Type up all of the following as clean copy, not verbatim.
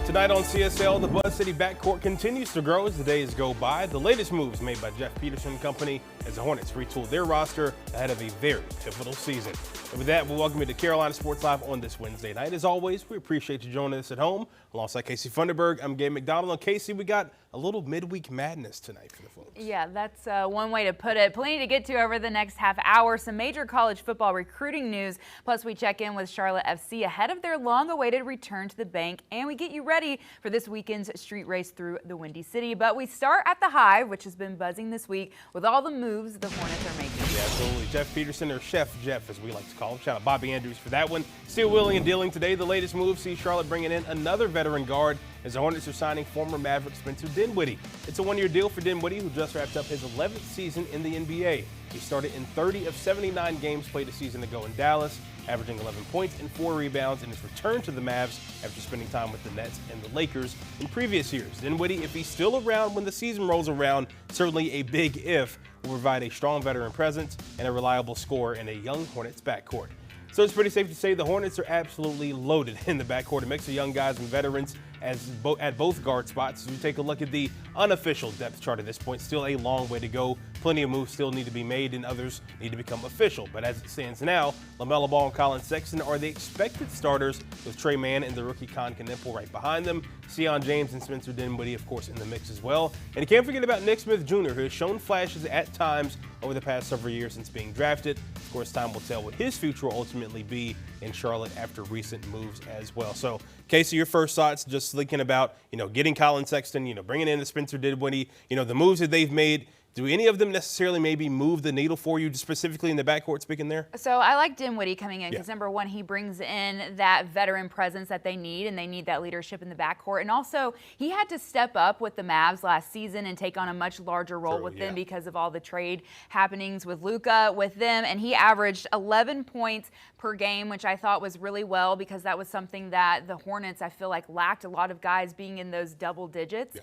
Tonight on CSL, the Buzz City backcourt continues to grow as the days go by. The latest moves made by Jeff Peterson and company as the Hornets retool their roster ahead of a very pivotal season. And with that, we'll welcome you to Carolina Sports Live on this Wednesday night. As always, we appreciate you joining us at home. Alongside Casey Funderburg, I'm Gabe McDonald. And Casey, we got a little midweek madness tonight for the folks. Yeah, that's one way to put it. Plenty to get to over the next half hour. Some major college football recruiting news. Plus, we check in with Charlotte FC ahead of their long-awaited return to the bank. And we get you ready for this weekend's street race through the Windy City. But we start at the Hive, which has been buzzing this week with all the moves the Hornets are making. Yeah, absolutely. Jeff Peterson, or Chef Jeff, as we like to call him. Shout out Bobby Andrews for that one. Still wheeling and dealing today. The latest move sees Charlotte bringing in another veteran guard as the Hornets are signing former Maverick Spencer Dinwiddie. It's a one-year deal for Dinwiddie, who just wrapped up his 11th season in the NBA. He started in 30 of 79 games played a season ago in Dallas, averaging 11 points and 4 rebounds in his return to the Mavs after spending time with the Nets and the Lakers in previous years. Dinwiddie, if he's still around when the season rolls around, certainly a big if, will provide a strong veteran presence and a reliable scorer in a young Hornets backcourt. So it's pretty safe to say the Hornets are absolutely loaded in the backcourt, a mix of young guys and veterans at both guard spots. As we take a look at the unofficial depth chart at this point, still a long way to go. Plenty of moves still need to be made and others need to become official. But as it stands now, LaMelo Ball and Colin Sexton are the expected starters, with Trey Mann and the rookie Con Knippel right behind them. Sion James and Spencer Dinwiddie, of course, in the mix as well. And you can't forget about Nick Smith Jr., who has shown flashes at times over the past several years since being drafted. Of course, time will tell what his future will ultimately be in Charlotte after recent moves as well. So, Casey, your first thoughts, just thinking about, getting Colin Sexton, bringing in the Spencer Dinwiddie, the moves that they've made. Do any of them necessarily maybe move the needle for you, specifically in the backcourt, speaking there? So I like Dinwiddie coming in because, number one, he brings in that veteran presence that they need, and they need that leadership in the backcourt. And also, he had to step up with the Mavs last season and take on a much larger role with them because of all the trade happenings with Luka with them. And he averaged 11 points per game, which I thought was really well because that was something that the Hornets, I feel like, lacked a lot of guys being in those double digits.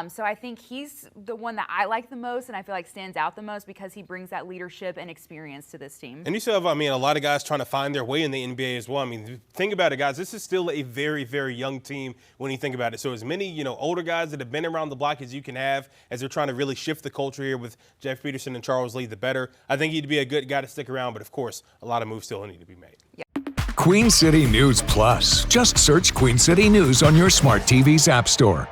So I think he's the one that I like the most, and I feel like stands out the most because he brings that leadership and experience to this team. And you still have, a lot of guys trying to find their way in the NBA as well. Think about it, guys. This is still a very, very young team when you think about it. So as many, older guys that have been around the block as you can have as they're trying to really shift the culture here with Jeff Peterson and Charles Lee, the better. I think he'd be a good guy to stick around, but of course, a lot of moves still need to be made. Queen City News Plus. Just search Queen City News on your smart TV's app store.